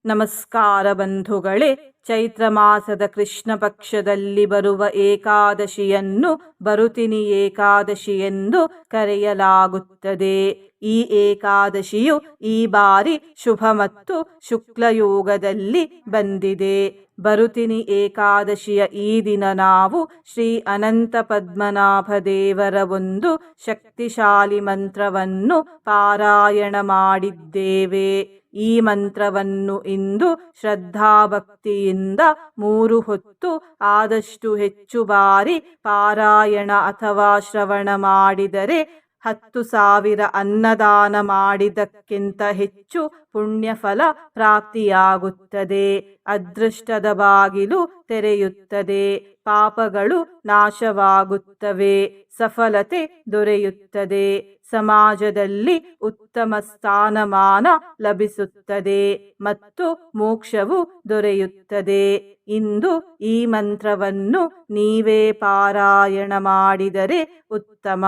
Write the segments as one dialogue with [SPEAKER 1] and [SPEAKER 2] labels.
[SPEAKER 1] ನಮಸ್ಕಾರ ಬಂಧುಗಳೇ. ಚೈತ್ರ ಮಾಸದ ಕೃಷ್ಣ ಪಕ್ಷದಲ್ಲಿ ಬರುವ ಏಕಾದಶಿಯನ್ನು ಬರುತಿನಿ ಏಕಾದಶಿ ಎಂದು ಕರೆಯಲಾಗುತ್ತದೆ. ಈ ಏಕಾದಶಿಯು ಈ ಬಾರಿ ಶುಭ ಮತ್ತು ಶುಕ್ಲಯೋಗದಲ್ಲಿ ಬಂದಿದೆ. ಬರುತಿನಿ ಏಕಾದಶಿಯ ಈ ದಿನ ನಾವು ಶ್ರೀ ಅನಂತ ಪದ್ಮನಾಭ ದೇವರ ಒಂದು ಶಕ್ತಿಶಾಲಿ ಮಂತ್ರವನ್ನು ಪಾರಾಯಣ ಮಾಡಿದ್ದೇವೆ. ಈ ಮಂತ್ರವನ್ನು ಇಂದು ಶ್ರದ್ಧಾಭಕ್ತಿಯಿಂದ 3 ಹೊತ್ತು ಆದಷ್ಟು ಹೆಚ್ಚು ಬಾರಿ ಪಾರಾಯಣ ಅಥವಾ ಶ್ರವಣ ಮಾಡಿದರೆ 10,000 ಅನ್ನದಾನ ಮಾಡಿದಕ್ಕಿಂತ ಹೆಚ್ಚು ಪುಣ್ಯಫಲ ಪ್ರಾಪ್ತಿಯಾಗುತ್ತದೆ. ಅದೃಷ್ಟದ ಬಾಗಿಲು ತೆರೆಯುತ್ತದೆ, ಪಾಪಗಳು ನಾಶವಾಗುತ್ತವೆ, ಸಫಲತೆ ದೊರೆಯುತ್ತದೆ, ಸಮಾಜದಲ್ಲಿ ಉತ್ತಮ ಸ್ಥಾನಮಾನ ಲಭಿಸುತ್ತದೆ ಮತ್ತು ಮೋಕ್ಷವು ದೊರೆಯುತ್ತದೆ. ಇಂದು ಈ ಮಂತ್ರವನ್ನು ನೀವೇ ಪಾರಾಯಣ ಮಾಡಿದರೆ ಉತ್ತಮ.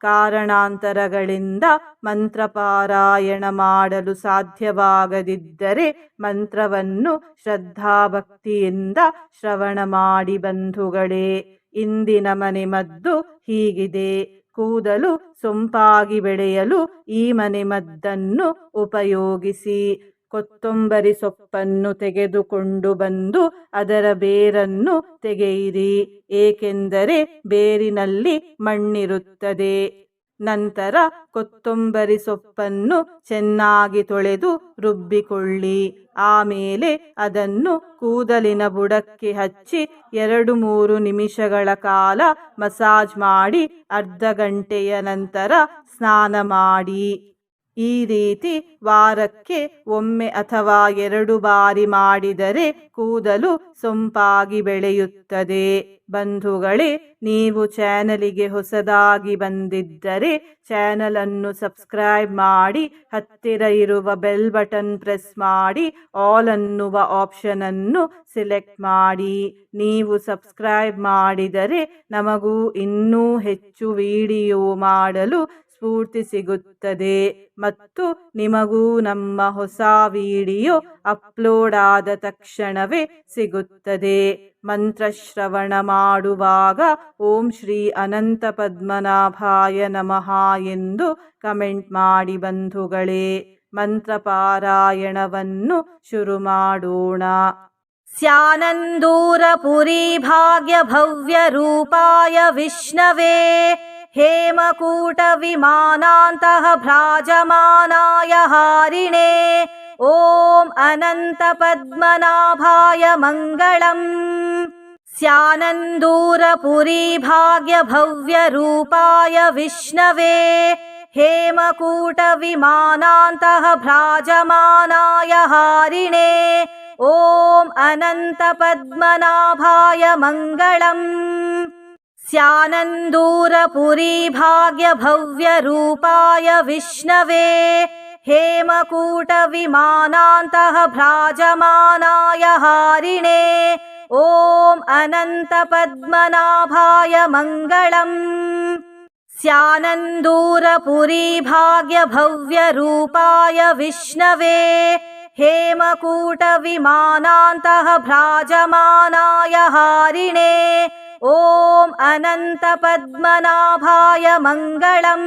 [SPEAKER 1] ಕಾರಣಾಂತರಗಳಿಂದ ಮಂತ್ರ ಪಾರಾಯಣ ಮಾಡಲು ಸಾಧ್ಯವಾಗದಿದ್ದರೆ ಮಂತ್ರವನ್ನು ಶ್ರದ್ಧಾಭಕ್ತಿಯಿಂದ ಶ್ರವಣ ಮಾಡಿ ಬಂಧುಗಳೇ. ಇಂದಿನ ಮನೆಮದ್ದು ಹೀಗಿದೆ. ಕೂದಲು ಸೊಂಪಾಗಿ ಬೆಳೆಯಲು ಈ ಮನೆಮದ್ದನ್ನು ಉಪಯೋಗಿಸಿ. ಕೊತ್ತಂಬರಿ ಸೊಪ್ಪನ್ನು ತೆಗೆದುಕೊಂಡು ಬಂದು ಅದರ ಬೇರನ್ನು ತೆಗೆಯಿರಿ, ಏಕೆಂದರೆ ಬೇರಿನಲ್ಲಿ ಮಣ್ಣಿರುತ್ತದೆ. ನಂತರ ಕೊತ್ತಂಬರಿ ಸೊಪ್ಪನ್ನು ಚೆನ್ನಾಗಿ ತೊಳೆದು ರುಬ್ಬಿಕೊಳ್ಳಿ. ಆಮೇಲೆ ಅದನ್ನು ಕೂದಲಿನ ಬುಡಕ್ಕೆ ಹಚ್ಚಿ 2-3 ನಿಮಿಷಗಳ ಕಾಲ ಮಸಾಜ್ ಮಾಡಿ ಅರ್ಧ ಗಂಟೆಯ ನಂತರ ಸ್ನಾನ ಮಾಡಿ. ಈ ರೀತಿ ವಾರಕ್ಕೆ ಒಮ್ಮೆ ಅಥವಾ 2 ಬಾರಿ ಮಾಡಿದರೆ ಕೂದಲು ಸೊಂಪಾಗಿ ಬೆಳೆಯುತ್ತದೆ. ಬಂಧುಗಳೇ, ನೀವು ಚಾನಲಿಗೆ ಹೊಸದಾಗಿ ಬಂದಿದ್ದರೆ ಚಾನಲ್ ಅನ್ನು ಸಬ್ಸ್ಕ್ರೈಬ್ ಮಾಡಿ, ಹತ್ತಿರ ಇರುವ ಬೆಲ್ ಬಟನ್ ಪ್ರೆಸ್ ಮಾಡಿ, ಆಲ್ ಅನ್ನುವ ಆಪ್ಷನ್ ಅನ್ನು ಸೆಲೆಕ್ಟ್ ಮಾಡಿ. ನೀವು ಸಬ್ಸ್ಕ್ರೈಬ್ ಮಾಡಿದರೆ ನಮಗೂ ಇನ್ನೂ ಹೆಚ್ಚು ವಿಡಿಯೋ ಮಾಡಲು ಸ್ಫೂರ್ತಿ ಸಿಗುತ್ತದೆ ಮತ್ತು ನಿಮಗೂ ನಮ್ಮ ಹೊಸ ವಿಡಿಯೋ ಅಪ್ಲೋಡ್ ಆದ ತಕ್ಷಣವೇ ಸಿಗುತ್ತದೆ. ಮಂತ್ರಶ್ರವಣ ಮಾಡುವಾಗ ಓಂ ಶ್ರೀ ಅನಂತ ಪದ್ಮನಾಭಾಯ ನಮಃ ಎಂದು ಕಮೆಂಟ್ ಮಾಡಿ ಬಂಧುಗಳೇ. ಮಂತ್ರ ಪಾರಾಯಣವನ್ನು ಶುರು ಮಾಡೋಣ. ಸ್ಯಾನಂದೂರಪುರಿ ಭಾಗ್ಯ ಭವ್ಯ ರೂಪಾಯ ವಿಷ್ಣವೇ ಹೇಮಕೂಟ ವಿಮಾನಾಂತಃ ಭ್ರಾಜಮಾನಾಯ ಹಾರಿಣೇ ಓಂ ಅನಂತ ಪದ್ಮನಾಭಾಯ ಮಂಗಳಂ. ಸ್ಯಾನಂದೂರಪುರಿ ಭಾಗ್ಯ ಭವ್ಯ ರೂಪಾಯ ವಿಷ್ಣವೇ ಹೇಮಕೂಟ ವಿಮಾನಾಂತಃ ಭ್ರಾಜಮಾನಾಯ ಹಾರಿಣೇ ಓಂ ಅನಂತ ಪದ್ಮನಾಭಾಯ ಮಂಗಳಂ. ಸ್ಯಾನಂದೂರಪುರಿ ಭಾಗ್ಯ ಭವ್ಯ ರೂಪಾಯ ವಿಷ್ಣವೇ ಹೇಮಕೂಟ ವಿಮಾನಾಂತಃ ಭ್ರಾಜಮಾನಾಯ ಹಾರಿಣೇ ಓಂ ಅನಂತ ಪದ್ಮನಾಭಾಯ ಮಂಗಳಂ. ಸ್ಯಾನಂದೂರಪುರಿ ಭಾಗ್ಯ ಭವ್ಯ ರೂಪಾಯ ವಿಷ್ಣವೇ ಹೇಮಕೂಟ ವಿಮಾನಾಂತಃ ಭ್ರಾಜಮಾನಾಯ ಹಾರಿಣೇ ಓಂ ಅನಂತ ಪದ್ಮನಾಭಾಯ ಮಂಗಳಂ.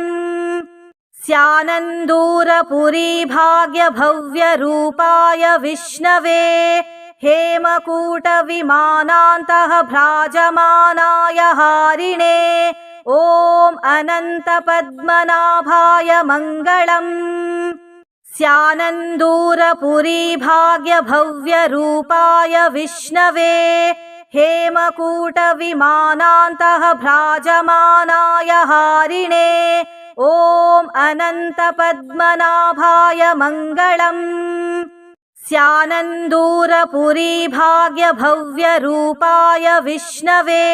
[SPEAKER 1] ಸ್ಯಾನಂದೂರಪುರಿ ಭಾಗ್ಯ ಭವ್ಯ ರೂಪಾಯ ವಿಷ್ಣವೇ ಹೇಮಕೂಟ ವಿಮಾನಾಂತಃ ಭ್ರಾಜಮಾನಾಯ ಹಾರಿಣೇ ಓಂ ಅನಂತ ಪದ್ಮನಾಭಾಯ ಮಂಗಳಂ. ಸ್ಯಾನಂದೂರಪುರಿ ಭಾಗ್ಯ ಭವ್ಯ ರೂಪಾಯ ವಿಷ್ಣವೇ ಹೇಮಕೂಟ ವಿಮಾನಾಂತಃ ಭ್ರಾಜಮಾನಾಯ ಹಾರಿಣೇ ಓಂ ಅನಂತ ಪದ್ಮನಾಭಾಯ ಮಂಗಳಂ. ಸ್ಯಾನಂದೂರಪುರಿ ಭಾಗ್ಯ ಭವ್ಯ ರೂಪಾಯ ವಿಷ್ಣವೇ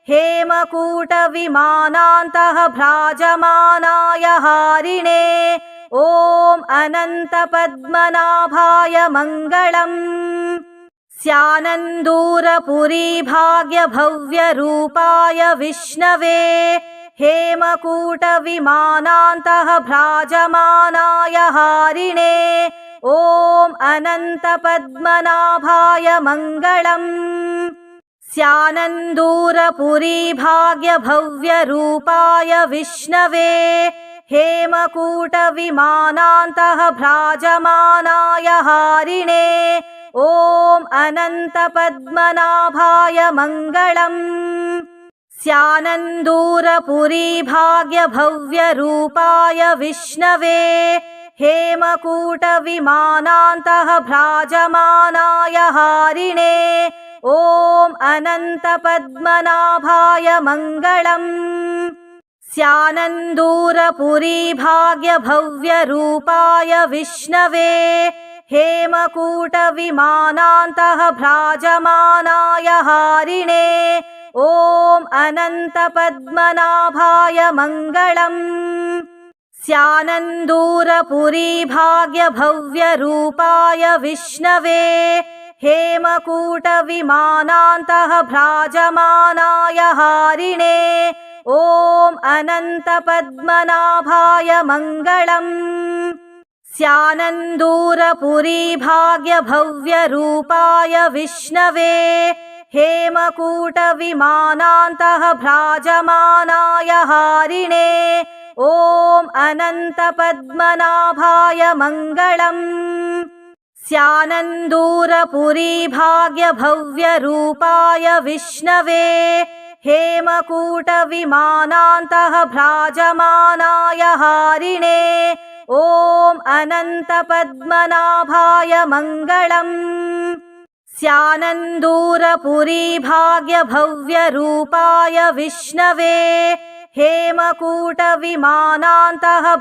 [SPEAKER 1] ಹೇಮಕೂಟ ವಿಮಾನಾಂತಃ ಭ್ರಾಜಮಾನಾಯ ಹಾರಿಣೇ ಓಂ ಅನಂತ ಪದ್ಮನಾಭಾಯ ಮಂಗಳಂ. ಸ್ಯಾನಂದೂರಪುರಿ ಭಾಗ್ಯ ಭವ್ಯ ರೂಪಾಯ ವಿಷ್ಣವೇ ಹೇಮಕೂಟ ವಿಮಾನಾಂತಃ ಭ್ರಾಜಮಾನಾಯ ಹಾರಿಣೇ ॐ अनन्तपद्मनाभाय मङ्गलम्। स्यानन्दूरपुरीभाग्यभव्यरूपाय विष्णवे हेमकूटविमानान्तः भ्राजमानाय हारिणे ॐ अनन्तपद्मनाभाय मङ्गलम्। स्यानन्दूरपुरीभाग्यभव्यरूपाय विष्णवे हेमकूटविमानान्तः भ्राजमानाय हारिणे ॐ अनन्तपद्मनाभाय मङ्गलम्। स्यानन्दूरपुरीभाग्यभव्यरूपाय विष्णवे हेमकूटविमानान्तः भ्राजमानाय हारिणे ॐ अनन्तपद्मनाभाय मङ्गलम्। स्यानन्दूरपुरीभाग्यभव्यरूपाय विष्णवे हेमकूटविमानान्तः भ्राजमानाय हारिणे ॐ अनन्तपद्मनाभाय मङ्गलम्। स्यानन्दूरपुरीभाग्यभव्यरूपाय विष्णवे हेमकूटविमानान्तः भ्राजमानाय हारिणे ॐ अनन्तपद्मनाभाय मङ्गलम्। स्यानन्दूरपुरीभाग्यभव्यरूपाय विष्णवे हेमकूटविमानान्तः भ्राजमानाय हारिणे ॐ अनन्तपद्मनाभाय मङ्गलम्। स्यानन्दूरपुरीभाग्यभव्यरूपाय विष्णवे हेमकूटविमानान्तः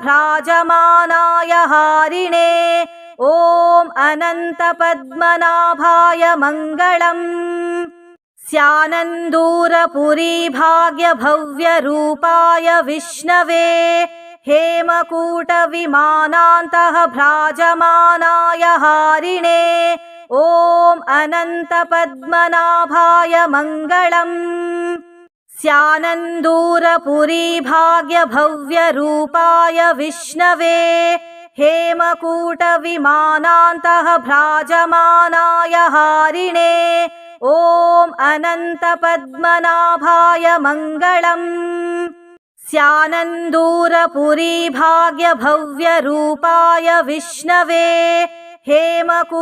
[SPEAKER 1] भ्राजमानाय हारिणे ॐ अनन्तपद्मनाभाय मङ्गलम्। स्यानन्दूरपुरीभाग्यभव्यरूपाय विष्णवे हेमकूटविमानान्तः भ्राजमानाय हारिणे ॐ अनन्तपद्मनाभाय मङ्गलम्। स्यानन्दूरपुरीभाग्यभव्यरूपाय विष्णवे हेमकूटविमानान्तः भ्राजमानाय हारिणे ॐ अनन्तपद्मनाभाय मङ्गलम्। स्यानन्दूरपुरीभाग्यभव्यरूपाय विष्णवे हेमकूटविमानान्तः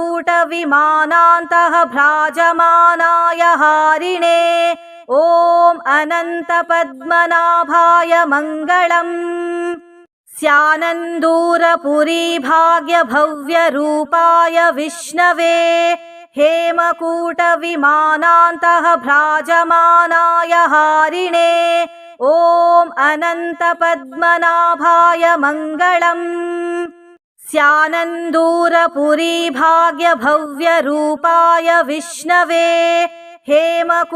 [SPEAKER 1] भ्राजमानाय हारिणे ॐ अनन्तपद्मनाभाय मङ्गलम्। स्यानन्दूरपुरीभाग्यभव्यरूपाय विष्णवे हेमकूटविमानान्तः भ्राजमानाय हारिणे ॐ अनन्तपद्मनाभाय मङ्गलम्। स्यानन्दूरपुरीभाग्यभव्यरूपाय विष्णवे हेमकूटविमानान्तः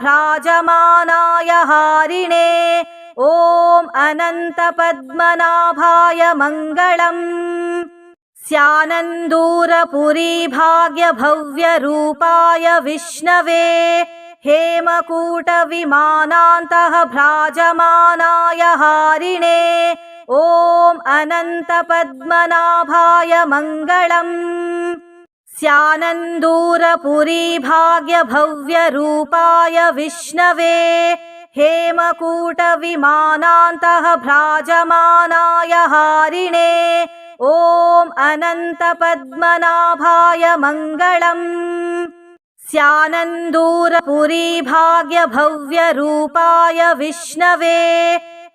[SPEAKER 1] भ्राजमानाय हारिणे ॐ अनन्तपद्मनाभाय मङ्गलम्। स्यानन्दूरपुरीभाग्यभव्यरूपाय विष्णवे हेमकूटविमानान्तः भ्राजमानाय हारिणे ॐ अनन्तपद्मनाभाय मङ्गलम्। स्यानन्दूरपुरीभाग्यभव्यरूपाय विष्णवे हेमकूटविमानान्तः भ्राजमानाय हारिणे ॐ अनन्तपद्मनाभाय मङ्गलम्। स्यानन्दूरपुरीभाग्यभव्यरूपाय विष्णवे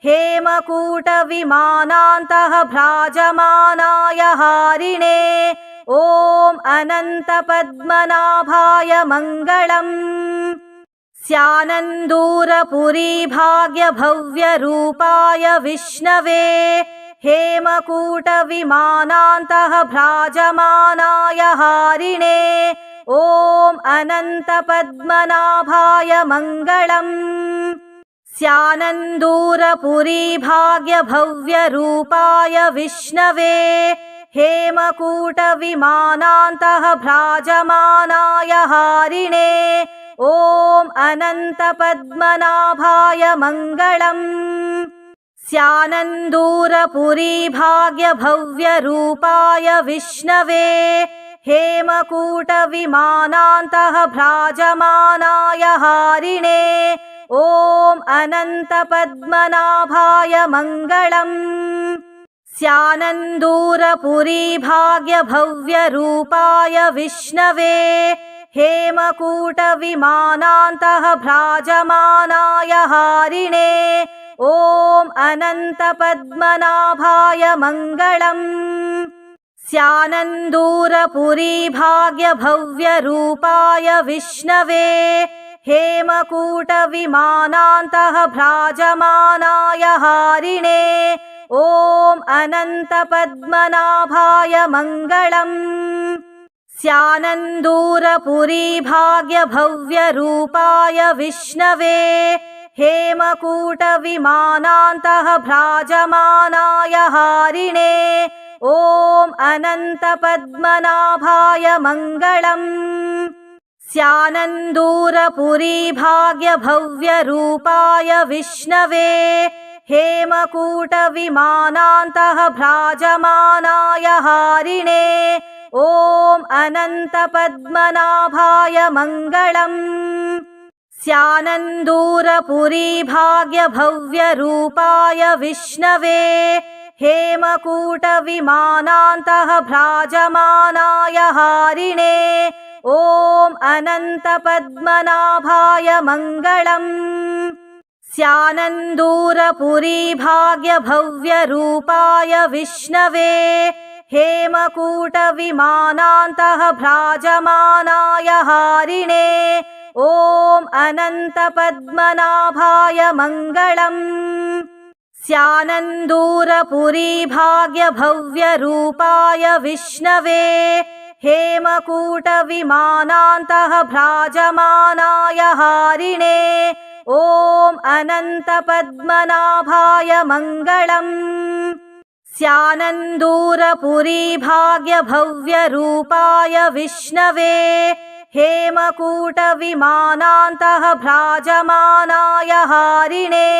[SPEAKER 1] हेमकूटविमानान्तः भ्राजमानाय हारिणे ॐ अनन्तपद्मनाभाय मङ्गलम्। स्यानन्दूरपुरीभाग्यभव्यरूपाय विष्णवे हेमकूटविमानान्तः भ्राजमानाय हारिणे ॐ अनन्तपद्मनाभाय मङ्गलम्। स्यानन्दूरपुरीभाग्यभव्यरूपाय विष्णवे हेमकूटविमानान्तः भ्राजमानाय हारिणे ॐ अनन्तपद्मनाभाय मङ्गलम्। स्यानन्दूरपुरी भाग्यभव्यरूपाय विष्णवे हेमकूटविमानान्तः भ्राजमानाय हारिणे ॐ अनन्तपद्मनाभाय मङ्गलम्। स्यानन्दूरपुरी भाग्यभव्यरूपाय विष्णवे हेमकूटविमानान्तः भ्राजमानाय हारिणे ॐ अनन्तपद्मनाभाय मङ्गलम्। स्यानन्दूरपुरी भाग्यभव्यरूपाय विष्णवे हेमकूटविमानान्तः भ्राजमानाय हारिणे ॐ अनन्तपद्मनाभाय मङ्गलम्। स्यानन्दूरपुरी भाग्यभव्यरूपाय विष्णवे हेमकूटविमानान्तः भ्राजमानाय हारिणे ॐ अनन्तपद्मनाभाय मङ्गलम्। स्यानन्दूरपुरी भाग्यभव्यरूपाय विष्णवे हेमकूटविमानान्तः भ्राजमानाय हारिणे ॐ अनन्तपद्मनाभाय मङ्गलम्। स्यानन्दूरपुरी भाग्यभव्यरूपाय विष्णवे हेमकूटविमानान्तः भ्राजमानाय हारिणे ॐ अनन्तपद्मनाभाय मङ्गलम्। स्यानन्दूरपुरी भाग्यभव्यरूपाय विष्णवे हेमकूटविमानान्तः भ्राजमानाय हारिणे ॐ अनन्तपद्मनाभाय मङ्गलम्। स्यानन्दूरपुरी भाग्यभव्यरूपाय विष्णवे हेमकूटविमानान्तः भ्राजमानाय हारिणे ॐ अनन्तपद्मनाभाय मङ्गलम्। स्यानन्दूरपुरी भाग्यभव्यरूपाय विष्णवे हेमकूटविमानान्तः भ्राजमानाय हारिणे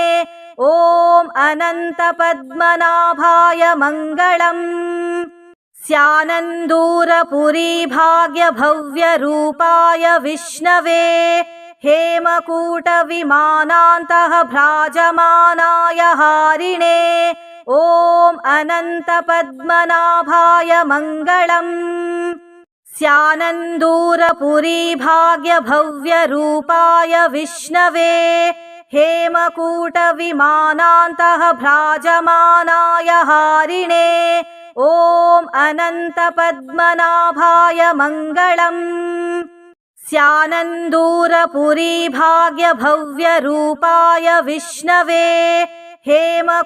[SPEAKER 1] ॐ अनन्तपद्मनाभाय मङ्गलम्। स्यानन्दूरपुरी भाग्यभव्यरूपाय विष्णवे हेमकूटविमानान्तः भ्राजमानाय हारिणे ॐ अनन्तपद्मनाभाय मङ्गलम्। स्यानन्दूरपुरी भाग्यभव्यरूपाय विष्णवे हेमकूटविमानान्तः भ्राजमानाय हारिणे ॐ अनन्तपद्मनाभाय मङ्गलम्। स्यानन्दूरपुरी भाग्यभव्यरूपाय विष्णवे हेमकूटविमानान्तः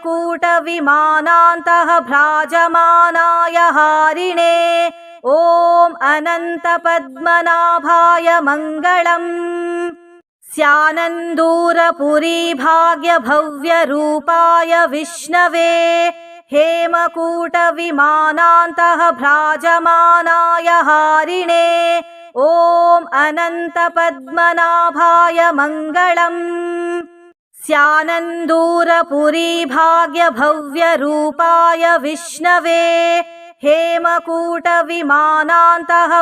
[SPEAKER 1] भ्राजमानाय हारिणे ॐ अनन्तपद्मनाभाय मङ्गलम्। स्यानन्दूरपुरी भाग्यभव्यरूपाय विष्णवे हेमकूटविमानान्तः भ्राजमानाय हारिणे ॐ अनन्तपद्मनाभाय मङ्गलम्। स्यानन्दूरपुरी भाग्यभव्यरूपाय विष्णवे हेमकूटविमानान्तः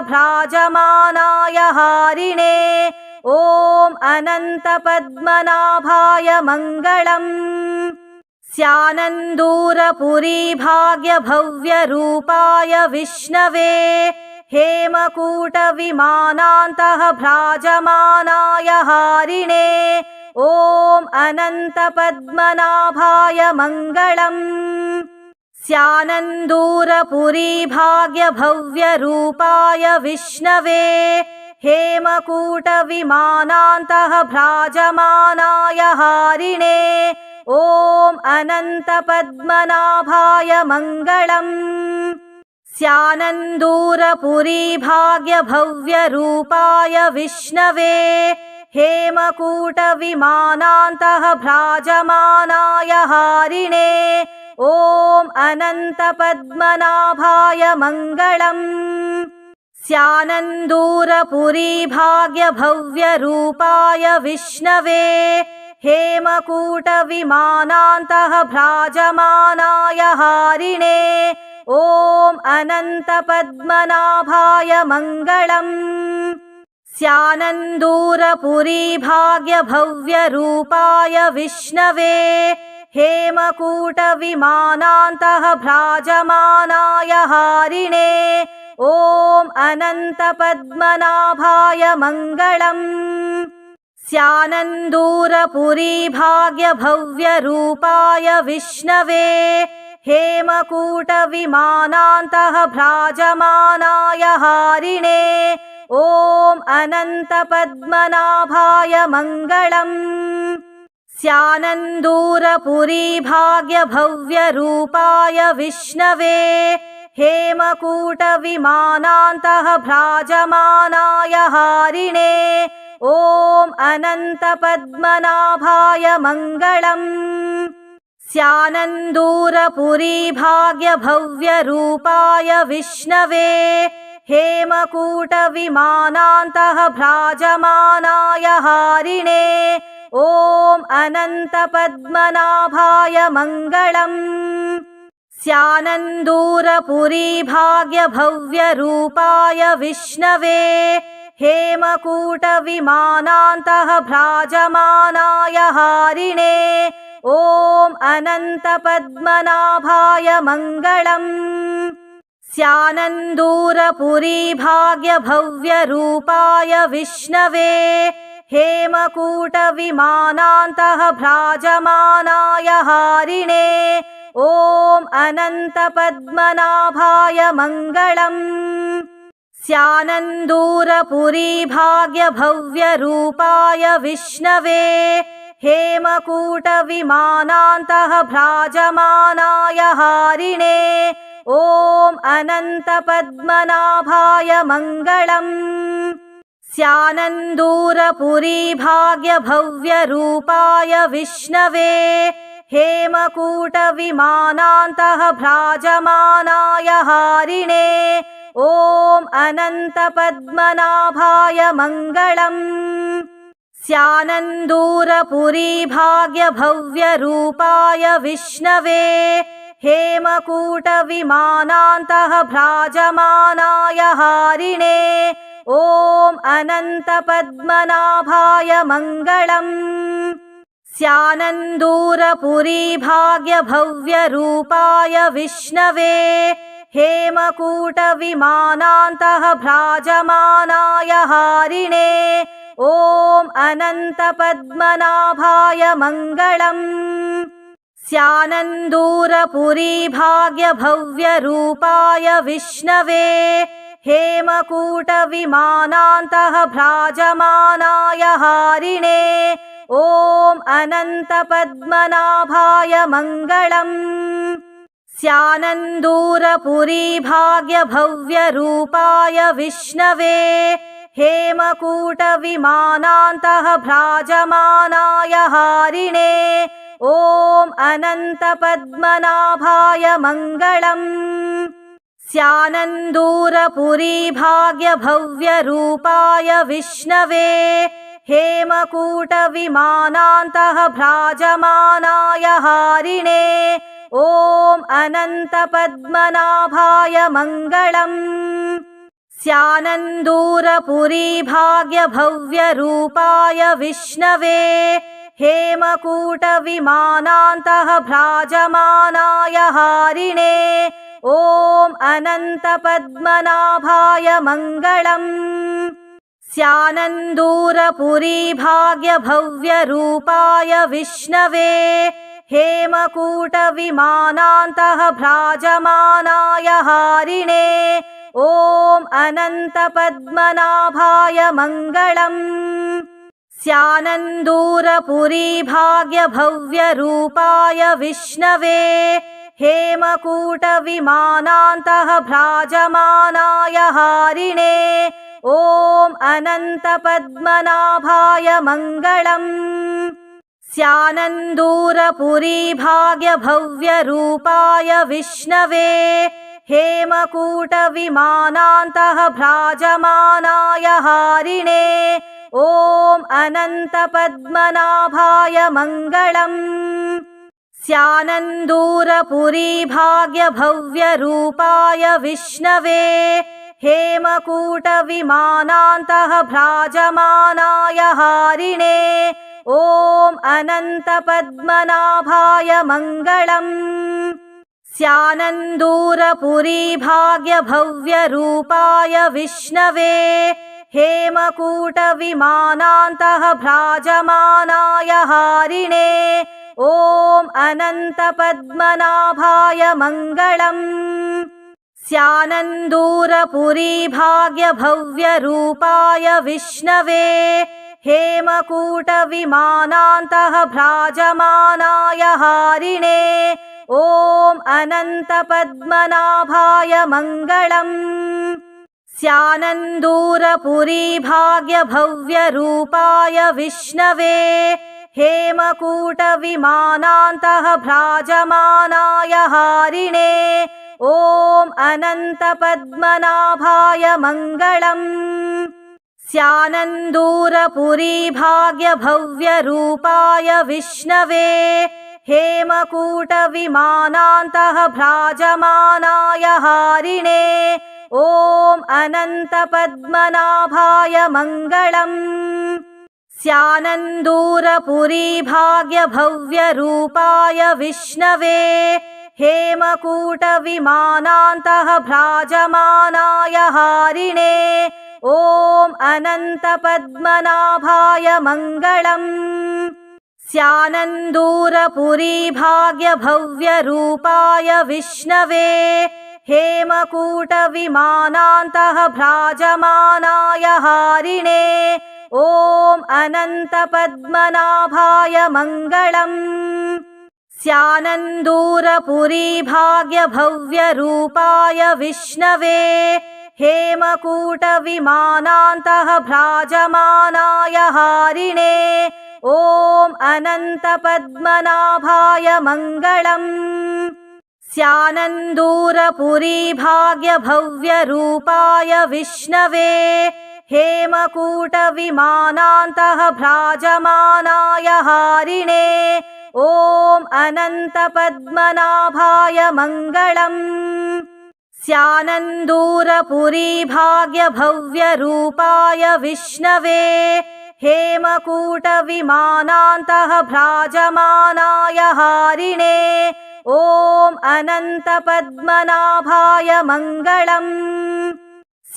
[SPEAKER 1] भ्राजमानाय हारिणे ॐ अनन्तपद्मनाभाय मङ्गलम्। स्यानन्दूरपुरी भाग्यभव्यरूपाय विष्णवे हेमकूटविमानान्तः भ्राजमानाय हारिणे ॐ अनन्तपद्मनाभाय मङ्गलम्। स्यानन्दूरपुरी भाग्यभव्यरूपाय विष्णवे हेमकूटविमानान्तः भ्राजमानाय हारिणे ॐ अनन्तपद्मनाभाय मङ्गलम्। स्यानन्दूरपुरी भाग्यभव्यरूपाय विष्णवे हेमकूटविमानान्तः भ्राजमानाय हारिणे ॐ अनन्तपद्मनाभाय मङ्गलम्। स्यानन्दूरपुरी भाग्यभव्यरूपाय विष्णवे हेमकूटविमानान्तः भ्राजमानाय हारिणे ॐ अनन्तपद्मनाभाय मङ्गलम् स्यानन्दूरपुरी भाग्यभव्यरूपाय विष्णवे हेमकूटविमानान्तः भ्राजमानाय हारिणे ॐ अनन्तपद्मनाभाय मङ्गलम् स्यानन्दूरपुरी भाग्यभव्यरूपाय विष्णवे हेमकूटविमानान्तः भ्राजमानाय हारिणे ॐ अनन्तपद्मनाभाय मङ्गलम् स्यानन्दूरपुरी भाग्यभव्यरूपाय विष्णवे हेमकूटविमानान्तः भ्राजमानाय हारिणे ॐ अनन्तपद्मनाभाय मङ्गलम् स्यानन्दूरपुरी भाग्यभव्यरूपाय विष्णवे हेमकूटविमानान्तः भ्राजमानाय हारिणे ॐ अनन्तपद्मनाभाय मङ्गलम् स्यानन्दूरपुरी भाग्यभव्यरूपाय विष्णवे हेमकूटविमानान्तः भ्राजमानाय हारिणे ॐ अनन्तपद्मनाभाय मङ्गलम् स्यानन्दूरपुरी भाग्यभव्यरूपाय विष्णवे हेमकूटविमानान्तः भ्राजमानाय हारिणे ॐ अनन्तपद्मनाभाय मङ्गलम् स्यानन्दूरपुरी भाग्यभव्यरूपाय विष्णवे हेमकूटविमानान्तः भ्राजमानाय हारिणे ॐ अनन्तपद्मनाभाय मङ्गलम् स्यानन्दूरपुरी भाग्यभव्यरूपाय विष्णवे हेमकूटविमानान्तः भ्राजमानाय हारिणे ॐ अनन्तपद्मनाभाय मङ्गलम् स्यानन्दूरपुरी भाग्यभव्यरूपाय विष्णवे हेमकूटविमानान्तः भ्राजमानाय हारिणे ॐ अनन्तपद्मनाभाय मङ्गलम् स्यानन्दूरपुरी भाग्यभव्यरूपाय विष्णवे हेमकूटविमानान्तः भ्राजमानाय हारिणे ॐ अनन्तपद्मनाभाय मङ्गलम् स्यानन्दूरपुरी भाग्यभव्यरूपाय विष्णवे हेमकूटविमानान्तः भ्राजमानाय हारिणे ॐ अनन्तपद्मनाभाय मङ्गलम् स्यानन्दूरपुरी भाग्यभव्यरूपाय विष्णवे हेमकूटविमानान्तः भ्राजमानाय हारिणे ॐ अनन्तपद्मनाभाय मङ्गलम् स्यानन्दूरपुरी भाग्यभव्यरूपाय विष्णवे हेमकूटविमानान्तः भ्राजमानाय हारिणे ॐ अनन्तपद्मनाभाय मङ्गलम् स्यानन्दूरपुरी भाग्यभव्यरूपाय विष्णवे हेमकूटविमानान्तः भ्राजमानाय हारिणे ॐ अनन्तपद्मनाभाय मङ्गलम् स्यानन्दूरपुरी भाग्यभव्यरूपाय विष्णवे हेमकूटविमानान्तः भ्राजमानाय हारिणे ॐ अनन्तपद्मनाभाय मङ्गलम् स्यानन्दूरपुरी भाग्यभव्यरूपाय विष्णवे हेमकूटविमानान्तः भ्राजमानाय हारिणे ॐ अनन्तपद्मनाभाय मङ्गलम् स्यानन्दूरपुरी भाग्यभव्यरूपाय विष्णवे हेमकूटविमानान्तः भ्राजमानाय हारिणे ॐ अनन्तपद्मनाभाय मङ्गलम् स्यानन्दूरपुरी भाग्यभव्यरूपाय विष्णवे हेमकूटविमानान्तः भ्राजमानाय हारिणे ॐ अनन्तपद्मनाभाय मङ्गलम् स्यानन्दूरपुरी भाग्यभव्यरूपाय विष्णवे हेमकूटविमानान्तः भ्राजमानाय हारिणे ॐ अनन्तपद्मनाभाय मङ्गलम् स्यानन्दूरपुरी भाग्यभव्यरूपाय विष्णवे हेमकूटविमानान्तः भ्राजमानाय हारिणे ॐ अनन्तपद्मनाभाय मङ्गलम् स्यानन्दूरपुरी भाग्यभव्यरूपाय विष्णवे हेमकूटविमानान्तः भ्राजमानाय हारिणे ॐ अनन्तपद्मनाभाय मङ्गलम् स्यानन्दूरपुरी भाग्यभव्यरूपाय विष्णवे हेमकूटविमानान्तः भ्राजमानाय हारिणे ॐ अनन्तपद्मनाभाय मङ्गलम् स्यानन्दूरपुरी भाग्यभव्यरूपाय विष्णवे हेमकूटविमानान्तः भ्राजमानाय हारिणे ॐ अनन्तपद्मनाभाय मङ्गलम् स्यानन्दूरपुरी भाग्यभव्यरूपाय विष्णवे हेमकूटविमानान्तः भ्राजमानाय हारिणे ॐ अनन्तपद्मनाभाय मङ्गलम् स्यानन्दूरपुरी भाग्यभव्यरूपाय विष्णवे हेमकूटविमानान्तः भ्राजमानाय हारिणे ॐ अनन्तपद्मनाभाय मङ्गलम् स्यानन्दूरपुरी भाग्यभव्यरूपाय विष्णवे हेमकूटविमानान्तः भ्राजमानाय हारिणे ॐ अनन्तपद्मनाभाय मङ्गलम् स्यानन्दूरपुरी भाग्यभव्यरूपाय विष्णवे हेमकूटविमानान्तः भ्राजमानाय हारिणे ॐ अनन्तपद्मनाभाय मङ्गलम्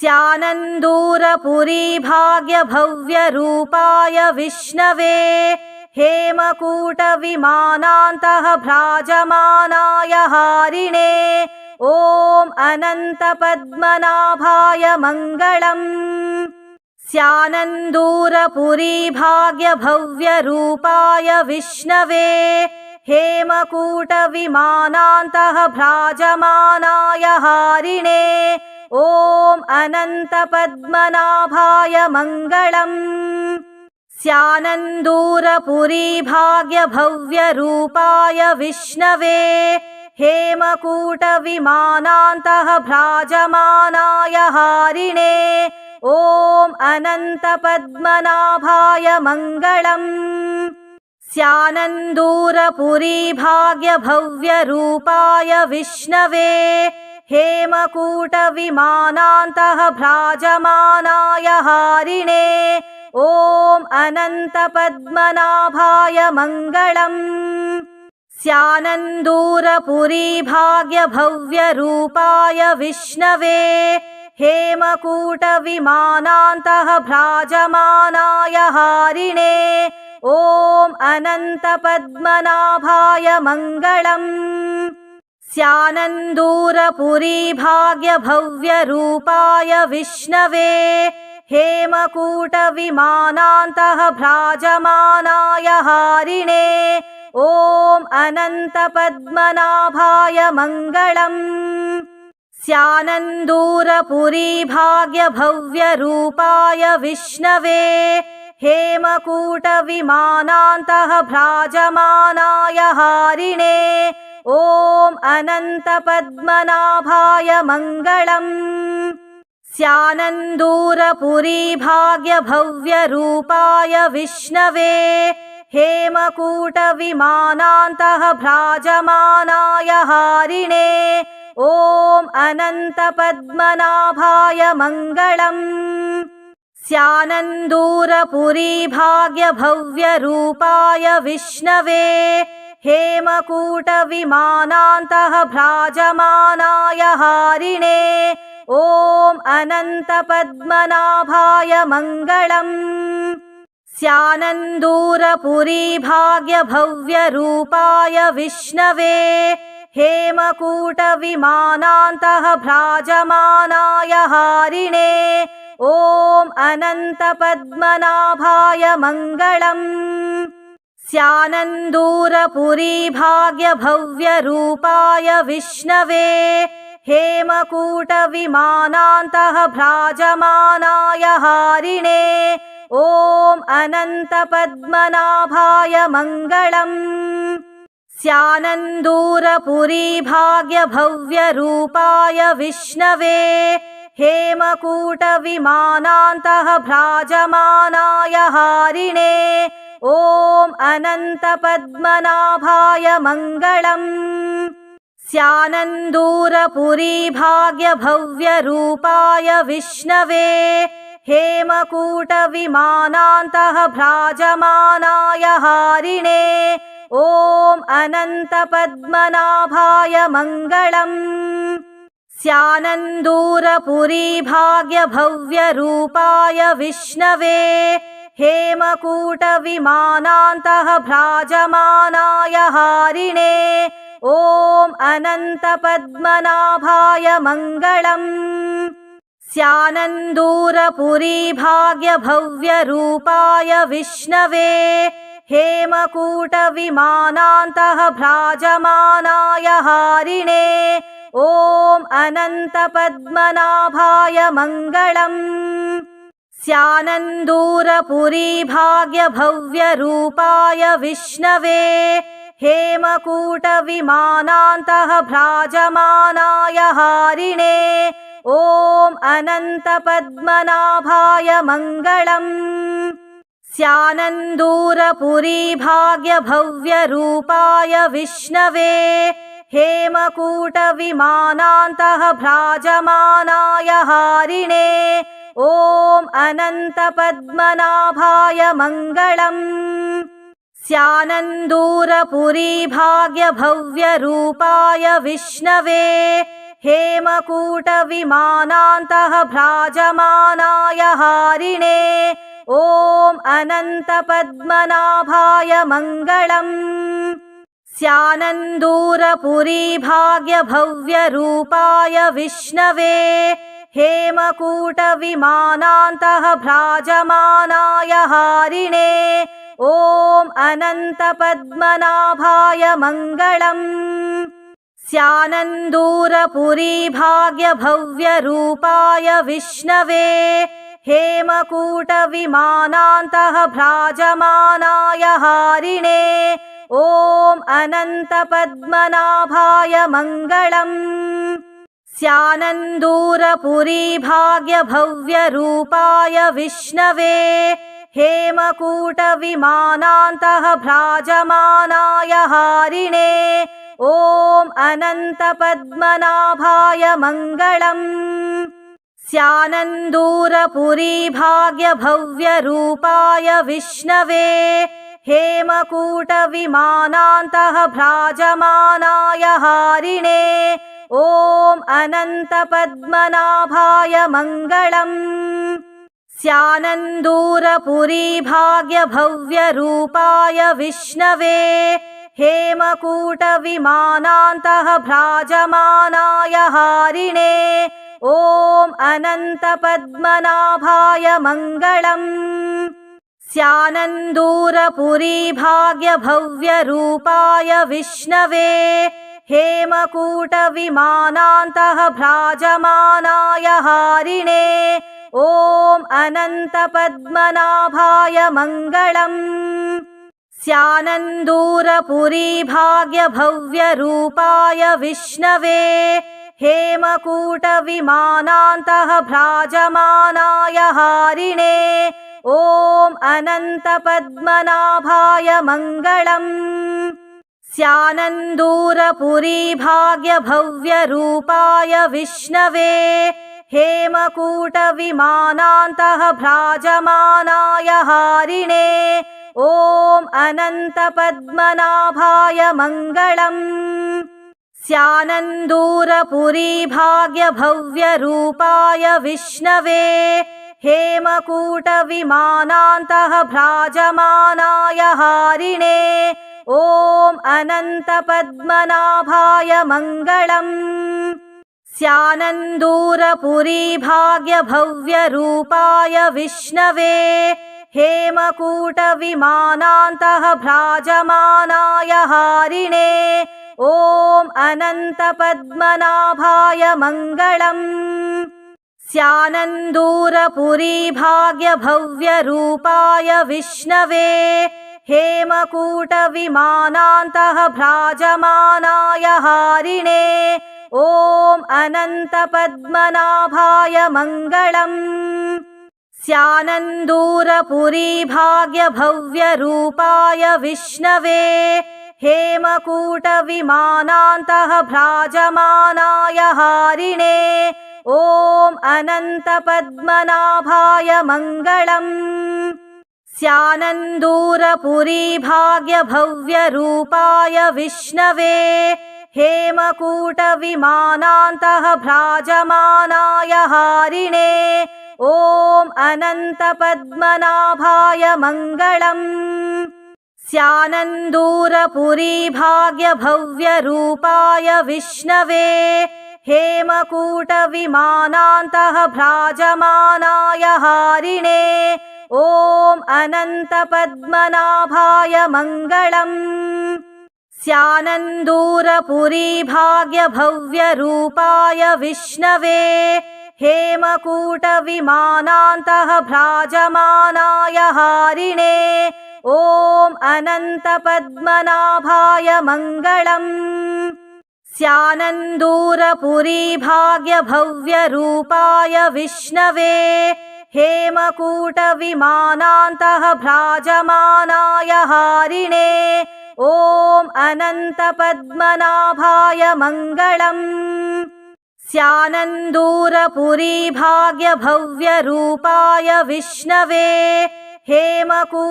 [SPEAKER 1] स्यानन्दूरपुरी भाग्यभव्यरूपाय विष्णवे हेमकूटविमानान्तः भ्राजमानाय हारिणे ॐ अनन्तपद्मनाभाय मङ्गलम् स्यानन्दूरपुरी भाग्यभव्यरूपाय विष्णवे हेमकूटविमानान्तः भ्राजमानाय हारिणे ॐ अनन्तपद्मनाभाय मङ्गलम् स्यानन्दूरपुरी भाग्यभव्यरूपाय विष्णवे हेमकूटविमानान्तः भ्राजमानाय हारिणे ॐ अनन्तपद्मनाभाय मङ्गलम् स्यानन्दूरपुरी भाग्यभव्यरूपाय विष्णवे हेमकूटविमानान्तः भ्राजमानाय हारिणे ॐ अनन्तपद्मनाभाय मङ्गलम् स्यानन्दूरपुरी भाग्यभव्यरूपाय विष्णवे हेमकूटविमानान्तः भ्राजमानाय हारिणे ॐ अनन्तपद्मनाभाय मङ्गलम् स्यानन्दूरपुरी भाग्यभव्यरूपाय विष्णवे हेमकूटविमानान्तः भ्राजमानाय हारिणे ॐ अनन्तपद्मनाभाय मङ्गलम् स्यानन्दूरपुरी भाग्यभव्यरूपाय विष्णवे हेमकूटविमानान्तः भ्राजमानाय हारिणे ॐ अनन्तपद्मनाभाय मङ्गलम् स्यानन्दूरपुरी भाग्यभव्यरूपाय विष्णवे हेमकूटविमानान्तः भ्राजमानाय हारिणे ॐ अनन्तपद्मनाभाय मङ्गलम्। स्यानन्दूरपुरी भाग्यभव्यरूपाय विष्णवे हेमकूटविमानान्तः भ्राजमानाय हारिणे ॐ अनन्तपद्मनाभाय मङ्गलम्। स्यानन्दूरपुरी भाग्यभव्यरूपाय विष्णवे हेमकूटविमानान्तः भ्राजमानाय हारिणे ॐ अनन्तपद्मनाभाय मङ्गलम्। स्यानन्दूरपुरी भाग्यभव्यरूपाय विष्णवे हेमकूटविमानान्तः भ्राजमानाय हारिणे ॐ अनन्तपद्मनाभाय मङ्गलम्। स्यानन्दूरपुरी भाग्यभव्यरूपाय विष्णवे हेमकूटविमानान्तः भ्राजमानाय हारिणे ॐ अनन्तपद्मनाभाय मङ्गलम्। स्यानन्दूरपुरी भाग्यभव्यरूपाय विष्णवे हेमकूटविमानान्तः भ्राजमानाय हारिणे ॐ अनन्तपद्मनाभाय मङ्गलम्। स्यानन्दूरपुरी भाग्यभव्यरूपाय विष्णवे हेमकूटविमानान्तः भ्राजमानाय हारिणे ॐ अनन्तपद्मनाभाय मङ्गलम्। स्यानन्दूरपुरी भाग्यभव्यरूपाय विष्णवे हेमकूटविमानान्तः भ्राजमानाय हारिणे ॐ अनन्तपद्मनाभाय मङ्गलम्। स्यानन्दूरपुरी भाग्यभव्यरूपाय विष्णवे हेमकूटविमानान्तः भ्राजमानाय हारिणे ॐ अनन्तपद्मनाभाय मङ्गलम्। स्यानन्दूरपुरी भाग्यभव्यरूपाय विष्णवे हेमकूटविमानान्तः भ्राजमानाय हारिणे ॐ अनन्तपद्मनाभाय मङ्गलम्। स्यानन्दूरपुरी भाग्यभव्यरूपाय विष्णवे हेमकूटविमानान्तः भ्राजमानाय हारिणे ॐ अनन्तपद्मनाभाय मङ्गलम्। स्यानन्दूरपुरी भाग्यभव्यरूपाय विष्णवे हेमकूटविमानान्तः भ्राजमानाय हारिणे ॐ अनन्तपद्मनाभाय मङ्गलम्। स्यानन्दूरपुरी भाग्यभव्यरूपाय विष्णवे हेमकूटविमानान्तः भ्राजमानाय हारिणे ॐ अनन्तपद्मनाभाय मङ्गलम्। स्यानन्दूरपुरी भाग्यभव्यरूपाय विष्णवे हेमकूटविमानान्तः भ्राजमानाय हारिणे ॐ अनन्तपद्मनाभाय मङ्गलम्। स्यानन्दूरपुरी भाग्यभव्यरूपाय विष्णवे हेमकूटविमानान्तः भ्राजमानाय हारिणे ॐ अनन्तपद्मनाभाय मङ्गलम्। स्यानन्दूरपुरी भाग्यभव्यरूपाय विष्णवे हेमकूटविमानान्तः भ्राजमानाय हारिणे ॐ अनन्तपद्मनाभाय मङ्गलम्। स्यानन्दूरपुरी भाग्यभव्यरूपाय विष्णवे हेमकूटविमानान्तः भ्राजमानाय हारिणे ॐ अनन्तपद्मनाभाय मङ्गलम्। स्यानन्दूरपुरी भाग्यभव्यरूपाय विष्णवे हेमकूटविमानान्तः भ्राजमानाय हारिणे ॐ अनन्तपद्मनाभाय मङ्गलम् स्यानन्दूरपुरी भाग्यभव्यरूपाय विष्णवे हेमकूटविमानान्तः भ्राजमानाय हारिणे ॐ अनन्तपद्मनाभाय मङ्गलम् स्यानन्दूरपुरी भाग्यभव्यरूपाय विष्णवे हेमकूटविमानान्तः भ्राजमानाय हारिणे ॐ अनन्तपद्मनाभाय मङ्गलम् स्यानन्दूरपुरी भाग्यभव्यरूपाय विष्णवे हेमकूटविमानान्तः भ्राजमानाय हारिणे ॐ अनन्तपद्मनाभाय मङ्गलम् स्यानन्दूरपुरी भाग्यभव्यरूपाय विष्णवे हेमकूटविमानान्तः भ्राजमानाय हारिणे ॐ अनन्तपद्मनाभाय मङ्गलम् स्यानन्दूरपुरी भाग्यभव्यरूपाय विष्णवे हेमकूटविमानान्तः भ्राजमानाय हारिणे ॐ अनन्तपद्मनाभाय मङ्गलम् स्यानन्दूरपुरी भाग्यभव्यरूपाय विष्णवे हेमकूटविमानान्तः भ्राजमानाय हारिणे ॐ अनन्तपद्मनाभाय मङ्गलम् स्यानन्दूरपुरी भाग्यभव्यरूपाय विष्णवे हेमकूटविमानान्तः भ्राजमानाय हारिणे ॐ अनन्तपद्मनाभाय मङ्गलम् स्यानन्दूरपुरी भाग्यभव्यरूपाय विष्णवे हेमकूटविमानान्तः भ्राजमानाय हारिणे ॐ अनन्तपद्मनाभाय मङ्गलम् स्यानन्दूरपुरी भाग्यभव्यरूपाय विष्णवे हेमकूटविमानान्तः भ्राजमानाय हारिणे ॐ अनन्तपद्मनाभाय मङ्गलम् स्यानन्दूरपुरी भाग्यभव्यरूपाय विष्णवे हेमकूटविमानान्तः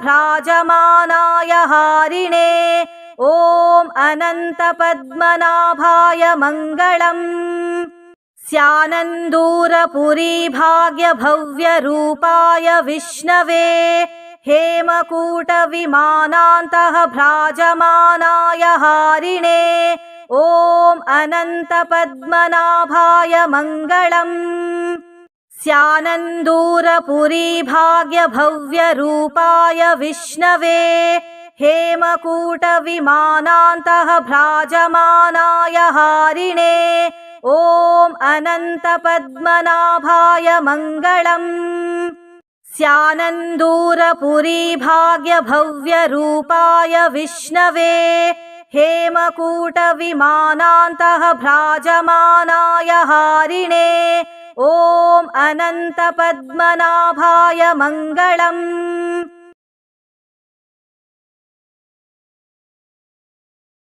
[SPEAKER 1] भ्राजमानाय हारिणे ॐ अनन्तपद्मनाभाय मङ्गलम् स्यानन्दूरपुरी भाग्यभव्यरूपाय विष्णवे हेमकूटविमानान्तः भ्राजमानाय हारिणे ॐ अनन्तपद्मनाभाय मङ्गलम् स्यानन्दूरपुरी भाग्यभव्यरूपाय विष्णवे हेमकूटविमानान्तः भ्राजमानाय हारिणे ॐ अनन्तपद्मनाभाय मङ्गलम् स्यानन्दूरपुरी भाग्यभव्यरूपाय विष्णवे हेमकूटविमानान्तः भ्राजमानाय हारिणे ॐ अनन्तपद्मनाभाय मङ्गलम्